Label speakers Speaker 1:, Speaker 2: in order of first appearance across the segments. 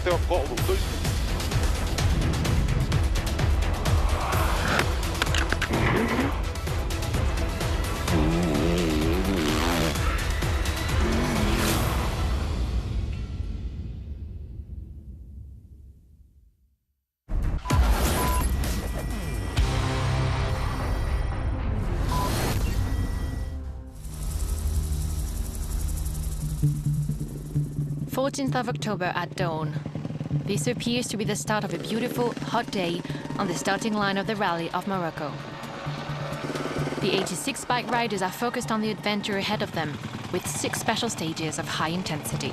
Speaker 1: até ao colo, dois.
Speaker 2: October at dawn. This appears to be the start of a beautiful, hot day on the starting line of the Rally of Morocco. The 86 bike riders are focused on the adventure ahead of them, with 6 special stages of high intensity.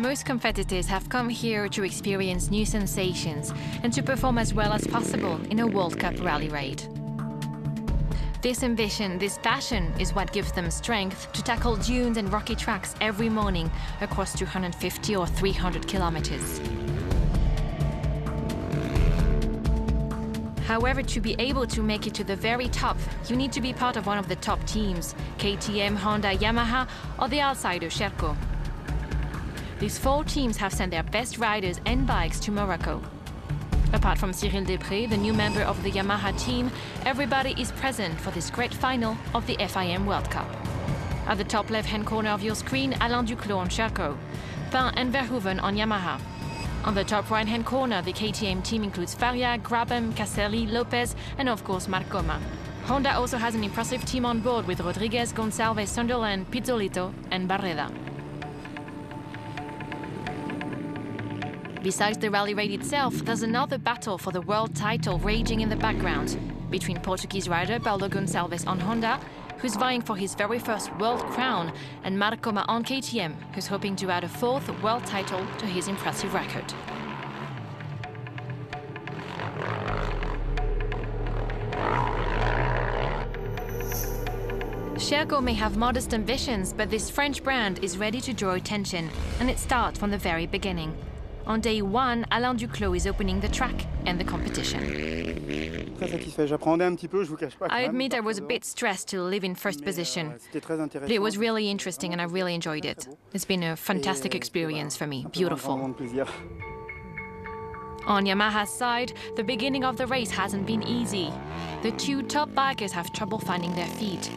Speaker 2: Most competitors have come here to experience new sensations and to perform as well as possible in a World Cup rally raid. This ambition, this passion, is what gives them strength to tackle dunes and rocky tracks every morning across 250 or 300 kilometers. However, to be able to make it to the very top, you need to be part of one of the top teams: KTM, Honda, Yamaha, or the outsider Sherco. These 4 teams have sent their best riders and bikes to Morocco. Apart from Cyril Després, the new member of the Yamaha team, everybody is present for this great final of the FIM World Cup. At the top left-hand corner of your screen, Alain Duclos on Sherco, Pin and Verhoeven on Yamaha. On the top right-hand corner, the KTM team includes Faria, Grabham, Caselli, Lopez, and of course Marcoma. Honda also has an impressive team on board with Rodriguez, Gonçalves, Sunderland, Pizzolito, and Barreda. Besides the rally raid itself, there's another battle for the world title raging in the background between Portuguese rider Paulo Gonçalves on Honda, who's vying for his very first world crown, and Marcoma on KTM, who's hoping to add a 4th world title to his impressive record. Sherco may have modest ambitions, but this French brand is ready to draw attention, and it starts from the very beginning. On day 1, Alain Duclos is opening the track and the competition. I admit I was a bit stressed to live in first position, but it was really interesting and I really enjoyed it. It's been a fantastic experience for me, beautiful. On Yamaha's side, the beginning of the race hasn't been easy. The 2 top bikers have trouble finding their feet.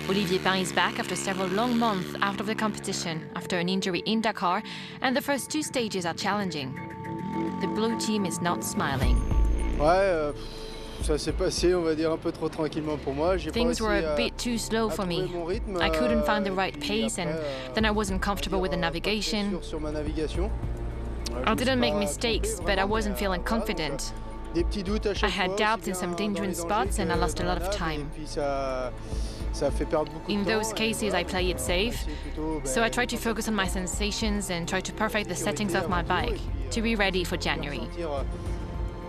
Speaker 2: Olivier Pin is back after several long months out of the competition, after an injury in Dakar, and the first 2 stages are challenging. The blue team is not smiling. Things were a bit too slow for me. I couldn't find the right pace, and then I wasn't comfortable with the navigation. I didn't make mistakes, but I wasn't feeling confident. I had doubts in some dangerous spots, and I lost a lot of time. In those cases, I play it safe, so I try to focus on my sensations and try to perfect the settings of my bike to be ready for January.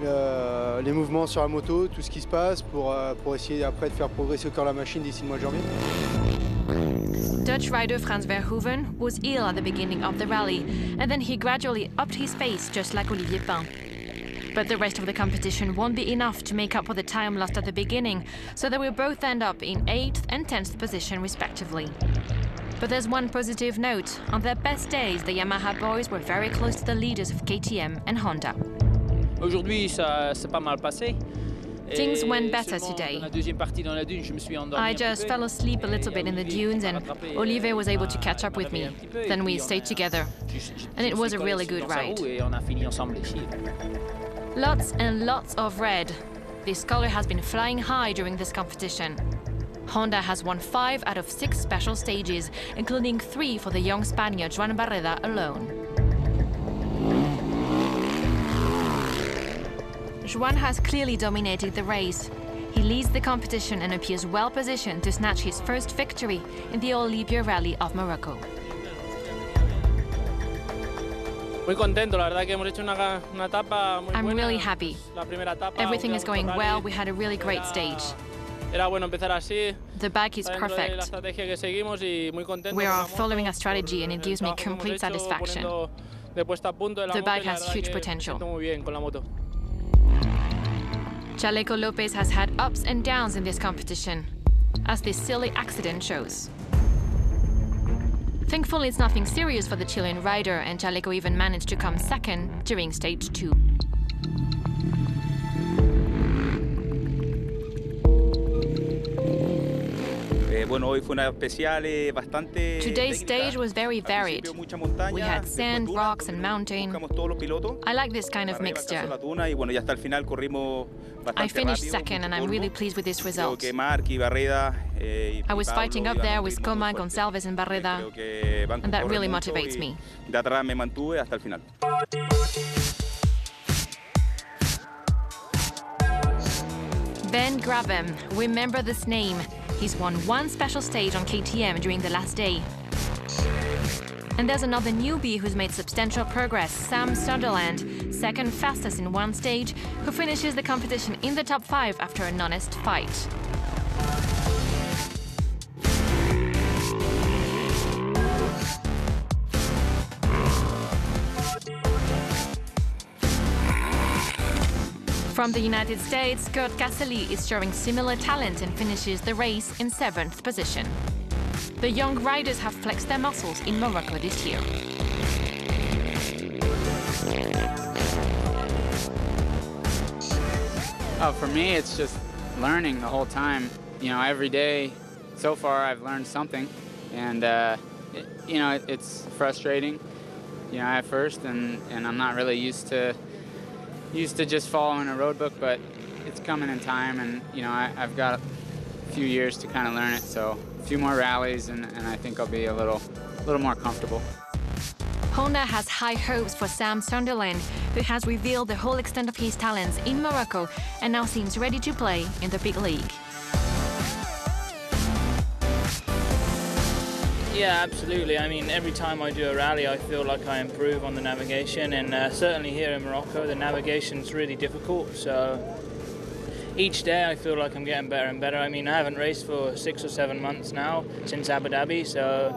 Speaker 3: Les mouvements sur la moto, tout ce qui se passe pour essayer après de faire progresser encore la machine d'ici le mois de janvier.
Speaker 2: Dutch rider Frans Verhoeven was ill at the beginning of the rally, and then he gradually upped his pace just like Olivier Pin. But the rest of the competition won't be enough to make up for the time lost at the beginning, so they will both end up in 8th and 10th position respectively. But there's one positive note. On their best days, the Yamaha boys were very close to the leaders of KTM and Honda.
Speaker 4: Aujourd'hui, ça s'est pas mal passé.
Speaker 2: Things went better today. I just fell asleep a little bit in the dunes and Olivier was able to catch up with me. Then we stayed together. And it was a really good ride. Lots and lots of red. This color has been flying high during this competition. Honda has won 5 out of 6 special stages, including 3 for the young Spaniard Joan Barreda alone. Joan has clearly dominated the race. He leads the competition and appears well positioned to snatch his first victory in the All-Libya Rally of Morocco.
Speaker 4: Muy contento, la verdad que hemos hecho una etapa muy buena.
Speaker 2: I'm really happy.
Speaker 4: La primera etapa,
Speaker 2: Everything is going well. We had a really great stage.
Speaker 4: Era bueno empezar así.
Speaker 2: The bike is perfect. We are following a strategy and it gives me complete satisfaction. The bike has huge potential. Chaleco Lopez has had ups and downs in this competition, as this silly accident shows. Thankfully, it's nothing serious for the Chilean rider, and Chaleco even managed to come second during stage 2. Today's stage was very varied. We had sand, rocks, and mountain. I like this kind of mixture. I finished second, and I'm really pleased with this result. I was fighting up there with Coma, Gonçalves, and Barreda, and that really motivates me. Ben Grabem, remember this name. He's won one special stage on KTM during the last day. And there's another newbie who's made substantial progress, Sam Sunderland, second fastest in one stage, who finishes the competition in the top 5 after an honest fight. From the United States, Kurt Cassely is showing similar talent and finishes the race in 7th position. The young riders have flexed their muscles in Morocco this year.
Speaker 1: For me, it's just learning the whole time. You know, every day so far I've learned something, and it's frustrating, you know, at first, and I'm not really used to just following a road book, but it's coming in time, and you know, I've got a few years to kind of learn it, so a few more rallies, and I think I'll be a little more comfortable.
Speaker 2: Honda has high hopes for Sam Sunderland, who has revealed the whole extent of his talents in Morocco and now seems ready to play in the big league.
Speaker 5: Yeah, absolutely. I mean, every time I do a rally, I feel like I improve on the navigation, and certainly here in Morocco, the navigation's really difficult. So each day I feel like I'm getting better and better. I mean, I haven't raced for 6 or 7 months now, since Abu Dhabi. So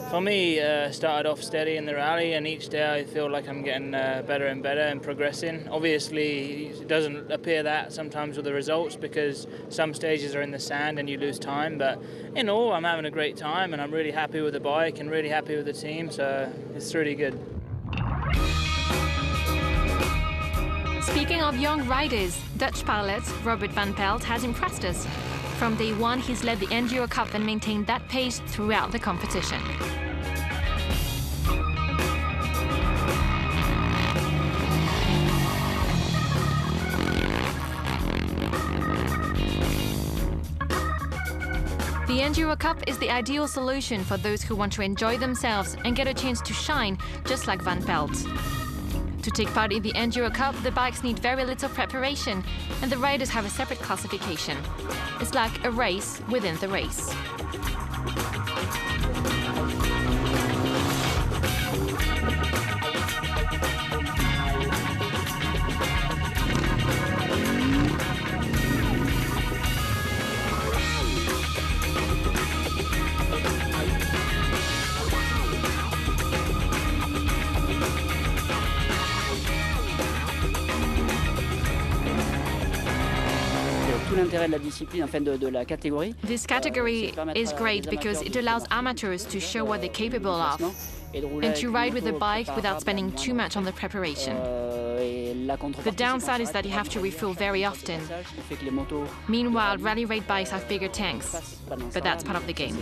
Speaker 5: for me, started off steady in the rally, and each day I feel like I'm getting better and better and progressing. Obviously, it doesn't appear that sometimes with the results, because some stages are in the sand and you lose time. But in all, I'm having a great time, and I'm really happy with the bike and really happy with the team. So it's really good.
Speaker 2: Speaking of young riders, Dutch pilot Robert van Pelt has impressed us. From day one, he's led the Enduro Cup and maintained that pace throughout the competition. The Enduro Cup is the ideal solution for those who want to enjoy themselves and get a chance to shine, just like Van Pelt. To take part in the Enduro Cup, the bikes need very little preparation, and the riders have a separate classification. It's like a race within the race. This category is great because it allows amateurs to show what they're capable of and to ride with the bike without spending too much on the preparation. The downside is that you have to refuel very often. Meanwhile, rally raid bikes have bigger tanks, but that's part of the game.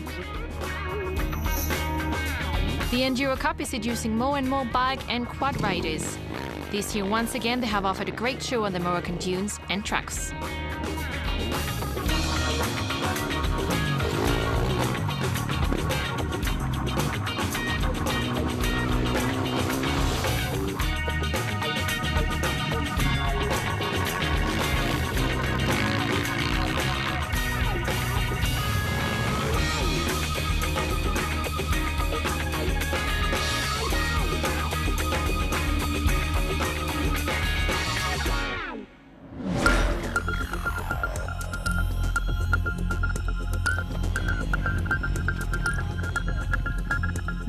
Speaker 2: The Enduro Cup is seducing more and more bike and quad riders. This year, once again, they have offered a great show on the Moroccan dunes and tracks.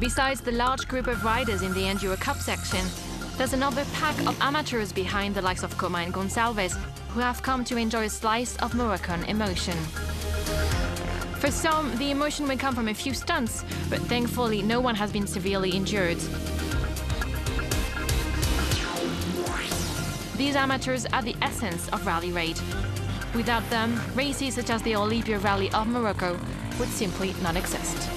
Speaker 2: Besides the large group of riders in the Enduro Cup section, there's another pack of amateurs behind the likes of Coma and Gonçalves, who have come to enjoy a slice of Moroccan emotion. For some, the emotion will come from a few stunts, but thankfully no one has been severely injured. These amateurs are the essence of rally raid. Without them, races such as the Olympia Rally of Morocco would simply not exist.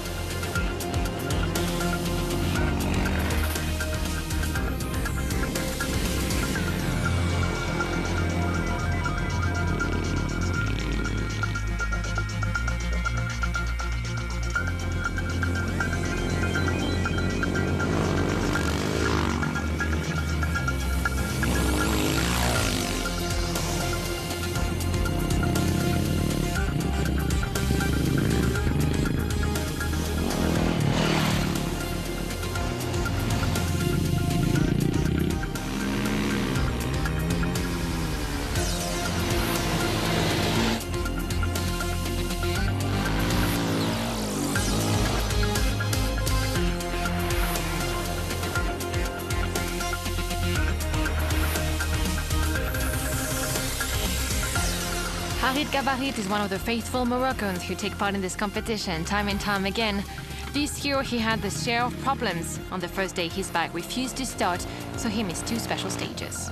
Speaker 2: Rajd Maroko is one of the faithful Moroccans who take part in this competition time and time again. This year he had the share of problems. On the first day his bike refused to start, so he missed 2 special stages.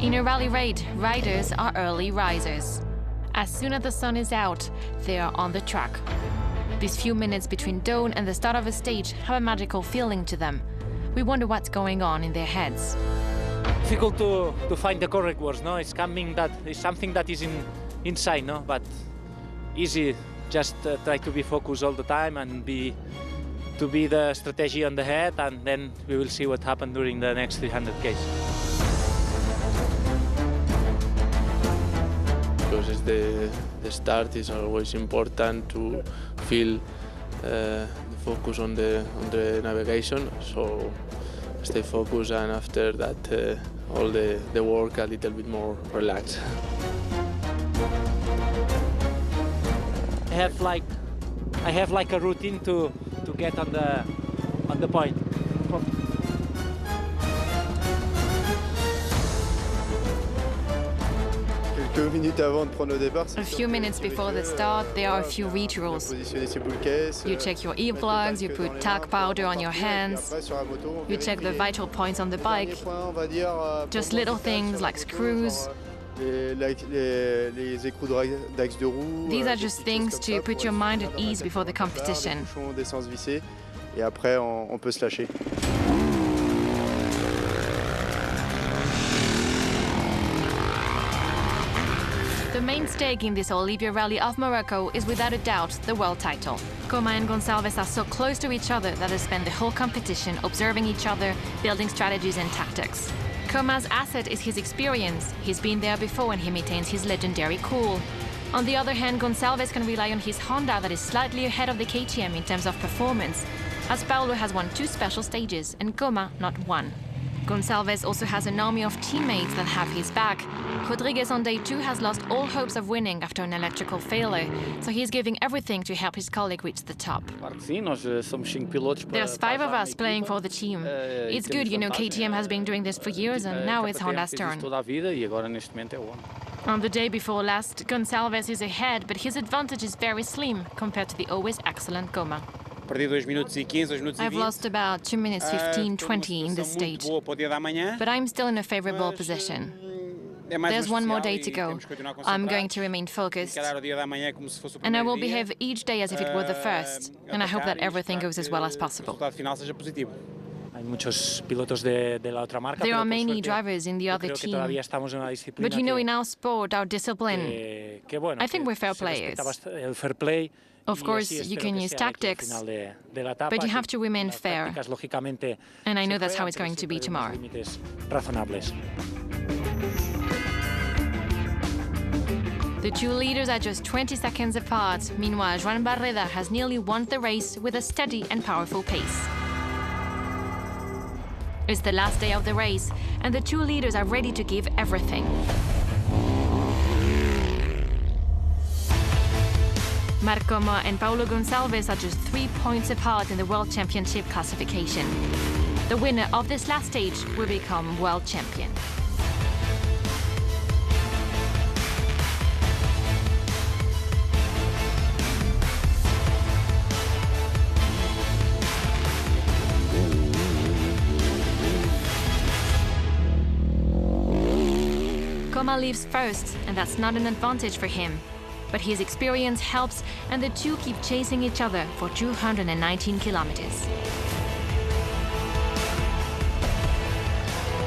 Speaker 2: In a rally raid, riders are early risers. As soon as the sun is out, they are on the track. These few minutes between dawn and the start of a stage have a magical feeling to them. We wonder what's going on in their heads.
Speaker 6: Difficult to find the correct words, no? It's something that is inside, no? But easy, just try to be focused all the time and be the strategy on the head, and then we will see what happens during the next 300 Ks.
Speaker 7: Because it's the start is always important to feel the focus on the navigation, so stay focused, and after that all the work a little bit more relaxed.
Speaker 6: I have like a routine to get on the point.
Speaker 2: A few minutes before the start, there are a few rituals. You check your earplugs, you put talc powder on your hands, you check the vital points on the bike, just little things like screws. These are just things to put your mind at ease before the competition. The main stake in this Olympia Rally of Morocco is without a doubt the world title. Coma and Gonçalves are so close to each other that they spend the whole competition observing each other, building strategies and tactics. Coma's asset is his experience. He's been there before and he maintains his legendary cool. On the other hand, Gonçalves can rely on his Honda that is slightly ahead of the KTM in terms of performance, as Paulo has won 2 special stages and Coma not 1. Gonçalves also has an army of teammates that have his back. Rodriguez on day 2 has lost all hopes of winning after an electrical failure, so he's giving everything to help his colleague reach the top. There's 5 of us playing for the team. It's good, you know, KTM has been doing this for years and now it's Honda's turn. On the day before last, Gonçalves is ahead, but his advantage is very slim compared to the always excellent Coma. I've lost about 2 minutes 15-20 in this stage, but I'm still in a favorable position. There's one more day to go. I'm going to remain focused, and I will behave each day as if it were the first, and I hope that everything goes as well as possible. There are many drivers in the other team, but you know, in our sport, our discipline, I think we're fair players. Of course, you can use tactics, but you have to remain fair, and I know that's how it's going to be tomorrow. The 2 leaders are just 20 seconds apart. Meanwhile, Rajd Maroko has nearly won the race with a steady and powerful pace. It's the last day of the race, and the 2 leaders are ready to give everything. Marcoma and Paulo Gonçalves are just 3 points apart in the World Championship classification. The winner of this last stage will become world champion. Coma leaves first, and that's not an advantage for him. But his experience helps, and the two keep chasing each other for 219 kilometers.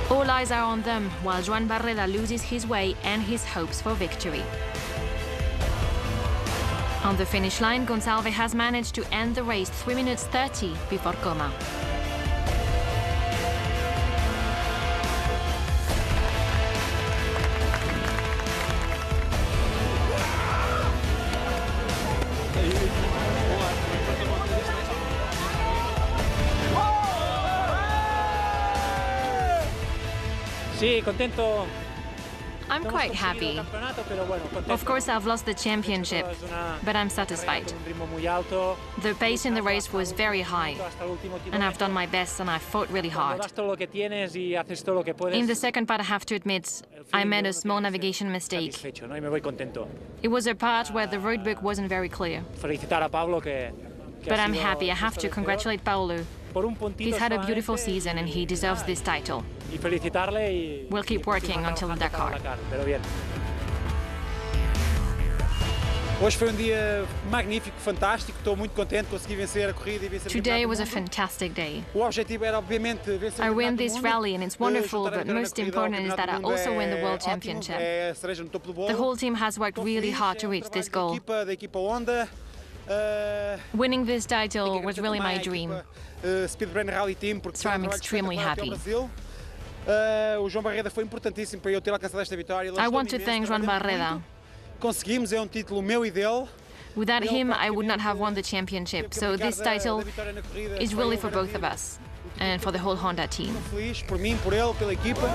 Speaker 2: All eyes are on them, while Joan Barreda loses his way and his hopes for victory. On the finish line, Gonçalves has managed to end the race 3 minutes 30 before Coma.
Speaker 6: Sí, contento.
Speaker 2: I'm quite happy. Of course, I've lost the championship, but I'm satisfied. The pace in the race was very high, and I've done my best and I fought really hard. In the second part, I have to admit, I made a small navigation mistake. It was a part where the roadbook wasn't very clear. But I'm happy. I have to congratulate Paulo. He's had a beautiful season and he deserves this title. We'll keep working until Dakar.
Speaker 8: Hoje foi dia magnífico, fantástico. Estou muito contente, consegui vencer a corrida e vencer.
Speaker 2: Today was a fantastic day.
Speaker 8: O objetivo era obviamente vencer.
Speaker 2: I win this rally and it's wonderful, but most important is that I also win the World Championship. The whole team has worked really hard to reach this goal. Winning this title was really my dream, so I'm extremely happy.
Speaker 8: O João Barreda foi importantíssimo para eu ter alcançado esta vitória.
Speaker 2: I want to thank Rajd Maroko.
Speaker 8: Conseguimos, é título meu e dele.
Speaker 2: Without him, I would not have won the championship, so this title is really for both of us and for the whole Honda team.
Speaker 8: Feliz por mim, por ele, pela equipa.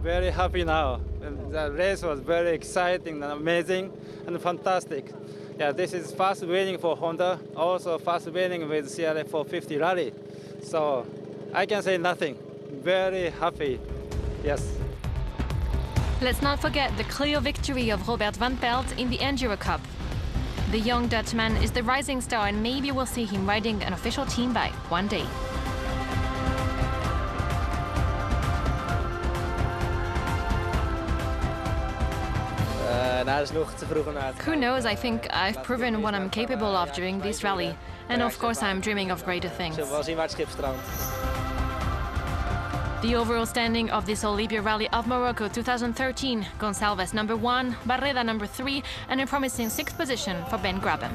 Speaker 9: Very happy now. The race was very exciting and amazing and fantastic. Yeah, this is first winning for Honda, also first winning with CRF 450 Rally. So I can say nothing. Very happy. Yes.
Speaker 2: Let's not forget the clear victory of Robert van Pelt in the Enduro Cup. The young Dutchman is the rising star, and maybe we'll see him riding an official team bike one day. Who knows, I think I've proven what I'm capable of during this rally. And of course, I'm dreaming of greater things. The overall standing of this Olympia Rally of Morocco 2013, Gonçalves #1, Barreda #3, and a promising 6th position for Ben Grabham.